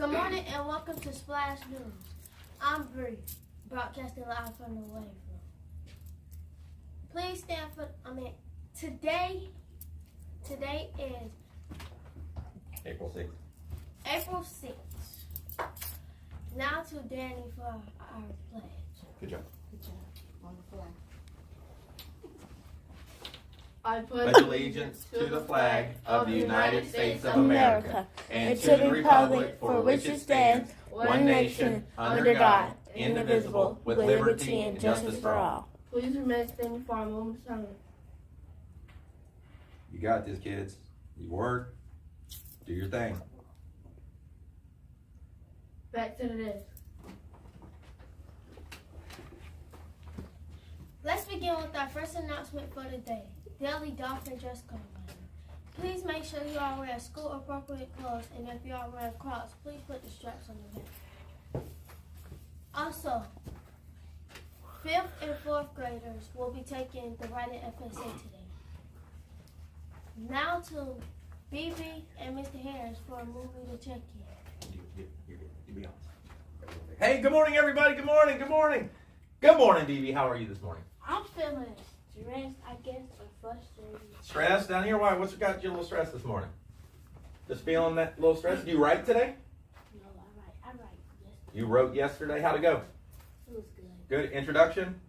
Good morning and welcome to Splash News. I'm Bree, broadcasting live from the Wave Room. Please stand for, today is April 6th. April 6th. Now to Danny for our pledge. Good job. Good job. On the flag. I Pledge allegiance to the flag of the United States of America and to the republic for which it stands, one nation, under God, indivisible, with liberty and justice for all. Please remain standing for a moment's silence. You got this, kids. You work. Do your thing. Back to the desk. Let's begin with our first announcement for the day. Daily Dolphin dress code. Please make sure you all wear school appropriate clothes, and if you are wearing Crocs, please put the straps on your back. Also, 5th and 4th graders will be taking the writing FSA today. Now to BB and Mr. Harris for a movie to check in. You be honest. Hey, good morning, everybody. Good morning. Good morning. Good morning, DB. How are you this morning? I'm feeling stressed, I guess, or frustrated. Stressed down here? Why? What's got you a little stressed this morning? Just feeling that little stress? Do you write today? No, I write yesterday. You wrote yesterday. How'd it go? It was good. Good. Introduction?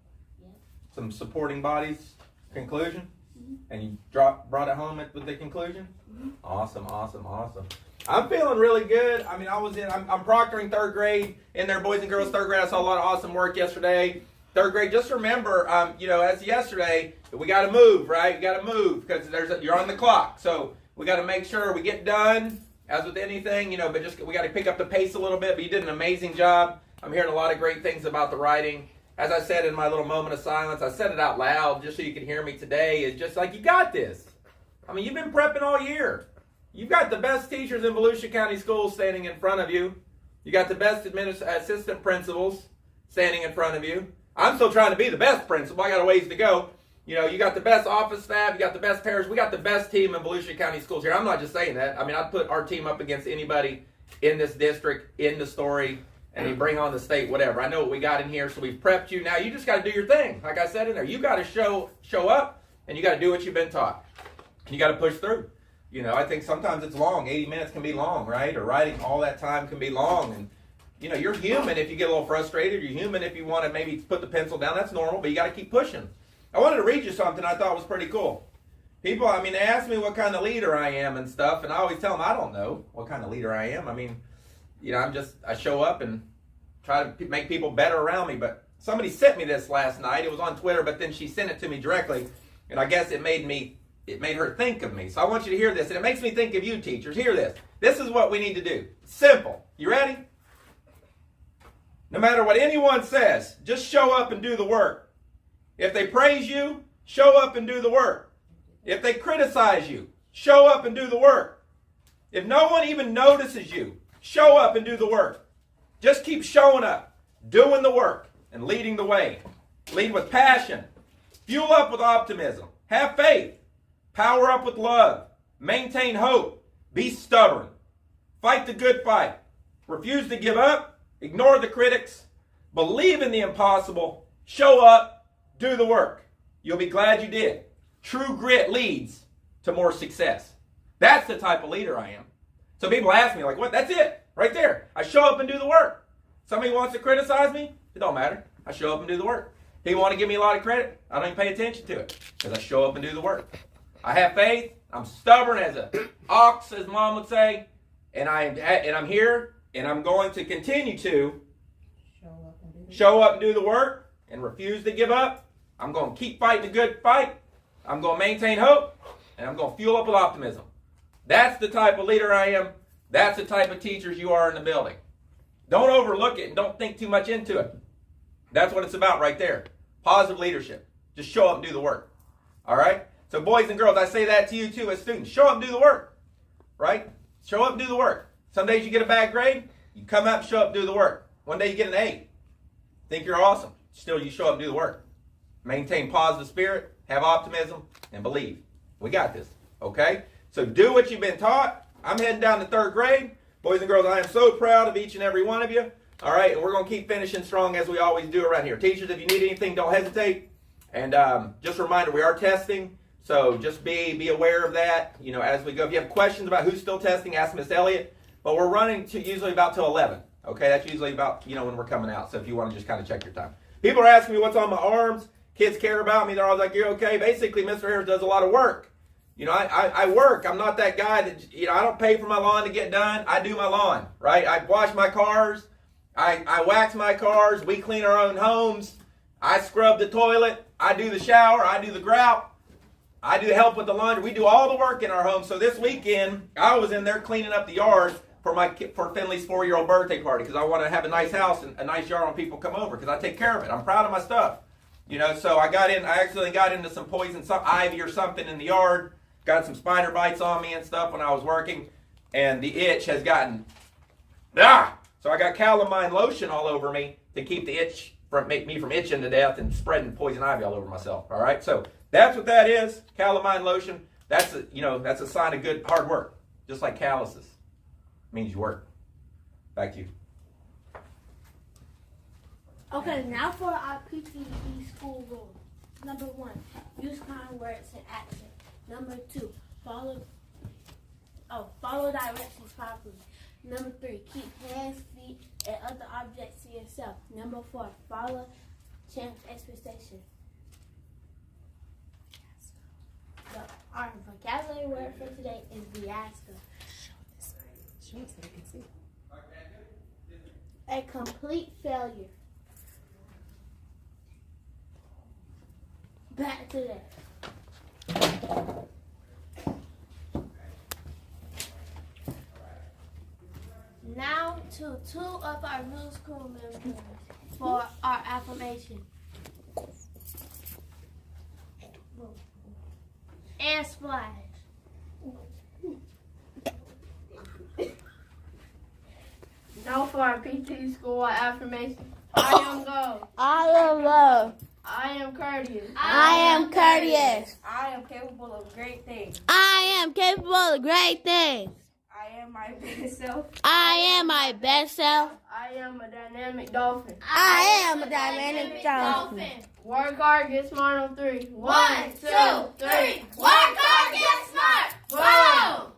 Yes. Some supporting bodies? Conclusion? Mhm. And you brought it home with the conclusion? Mhm. Awesome. I'm feeling really good. I'm proctoring 3rd grade in there, boys and girls, 3rd grade. I saw a lot of awesome work yesterday. 3rd grade, just remember, as yesterday, we got to move, right? You got to move because you're on the clock. So we got to make sure we get done, as with anything, but we got to pick up the pace a little bit. But you did an amazing job. I'm hearing a lot of great things about the writing. As I said in my little moment of silence, I said it out loud just so you can hear me today. It's just like, you got this. You've been prepping all year. You've got the best teachers in Volusia County Schools standing in front of you. You got the best assistant principals standing in front of you. I'm still trying to be the best principal. I got a ways to go. You got the best office staff. You got the best parish. We got the best team in Volusia County Schools here. I'm not just saying that. I'd put our team up against anybody in this district, in the Story, and you bring on the state, whatever. I know what we got in here, so we've prepped you. Now you just got to do your thing. Like I said in there, you got to show up, and you got to do what you've been taught. You got to push through. I think sometimes it's long. 80 minutes can be long, right? Or writing all that time can be long. And, you're human if you get a little frustrated. You're human if you want to maybe put the pencil down. That's normal, but you got to keep pushing. I wanted to read you something I thought was pretty cool. People, they ask me what kind of leader I am and stuff, and I always tell them I don't know what kind of leader I am. I show up and try to make people better around me. But somebody sent me this last night. It was on Twitter, but then she sent it to me directly, and I guess it made her think of me. So I want you to hear this, and it makes me think of you, teachers. Hear this. This is what we need to do. Simple. You ready? No matter what anyone says, just show up and do the work. If they praise you, show up and do the work. If they criticize you, show up and do the work. If no one even notices you, show up and do the work. Just keep showing up, doing the work, and leading the way. Lead with passion. Fuel up with optimism. Have faith. Power up with love. Maintain hope. Be stubborn. Fight the good fight. Refuse to give up. Ignore the critics. Believe in the impossible. Show up. Do the work. You'll be glad you did. True grit leads to more success. That's the type of leader I am. So people ask me, what? That's it. Right there. I show up and do the work. Somebody wants to criticize me? It don't matter. I show up and do the work. People want to give me a lot of credit? I don't even pay attention to it because I show up and do the work. I have faith. I'm stubborn as an ox, as Mom would say, and I'm here, and I'm going to continue to show up and do the work and refuse to give up. I'm going to keep fighting the good fight. I'm going to maintain hope, and I'm going to fuel up with optimism. That's the type of leader I am. That's the type of teachers you are in the building. Don't overlook it and don't think too much into it. That's what it's about right there. Positive leadership. Just show up and do the work. All right? So boys and girls, I say that to you too as students. Show up and do the work, right? Show up and do the work. Some days you get a bad grade, you come out and show up and do the work. One day you get an A. Think you're awesome. Still, you show up and do the work. Maintain positive spirit, have optimism, and believe. We got this, okay? So do what you've been taught. I'm heading down to 3rd grade. Boys and girls, I am so proud of each and every one of you. All right, and we're going to keep finishing strong as we always do around here. Teachers, if you need anything, don't hesitate. And just a reminder, we are testing, so just be aware of that, you know, as we go. If you have questions about who's still testing, ask Miss Elliott. But we're running to usually about till 11. Okay, that's usually about, you know, when we're coming out. So if you want to just kind of check your time. People are asking me what's on my arms. Kids care about me. They're always like, you're okay. Basically, Mr. Harris does a lot of work. You know, I work. I'm not that guy that, you know, I don't pay for my lawn to get done. I do my lawn, right? I wash my cars. I wax my cars. We clean our own homes. I scrub the toilet. I do the shower. I do the grout. I do help with the laundry. We do all the work in our home. So this weekend, I was in there cleaning up the yard for Finley's 4-year-old birthday party because I want to have a nice house and a nice yard when people come over because I take care of it. I'm proud of my stuff. You know, so I accidentally got into some poison, some ivy or something in the yard. Got some spider bites on me and stuff when I was working. And the itch has gotten, So I got calamine lotion all over me to keep the itch make me from itching to death and spreading poison ivy all over myself. All right, so that's what that is. Calamine lotion. That's a sign of good hard work, just like calluses. Means you work. Back to you. Okay, now for our PTE school rules. Number 1, use kind words in action. Number 2, follow directions properly. Number 3, keep hands, feet, and other objects to yourself. Number 4, follow chance expectation. Our vocabulary word for today is fiasco. Show us so they can see. A complete failure. Back to that. Now to 2 of our new school members for our affirmation. And splash. Now for our PT school affirmation. I am gold. I am love. I am courteous. I am courteous. I am capable of great things. I am capable of great things. I am my best self. I am my best self. I am a dynamic dolphin. I am a dynamic dolphin. Work hard, get smart on 3. 1, 2, 3. Work hard, get smart. Boom!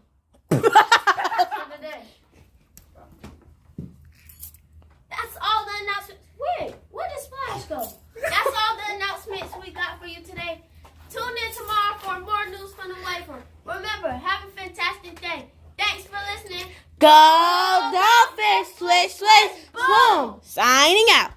For the day. That's all the announcements. Wait, where did Splash go? That's all the announcements we got for you today. Tune in tomorrow for more news from the Wafer. Remember, have a fantastic day. Thanks for listening. Go Dolphins! Swish, swish, boom! Signing out.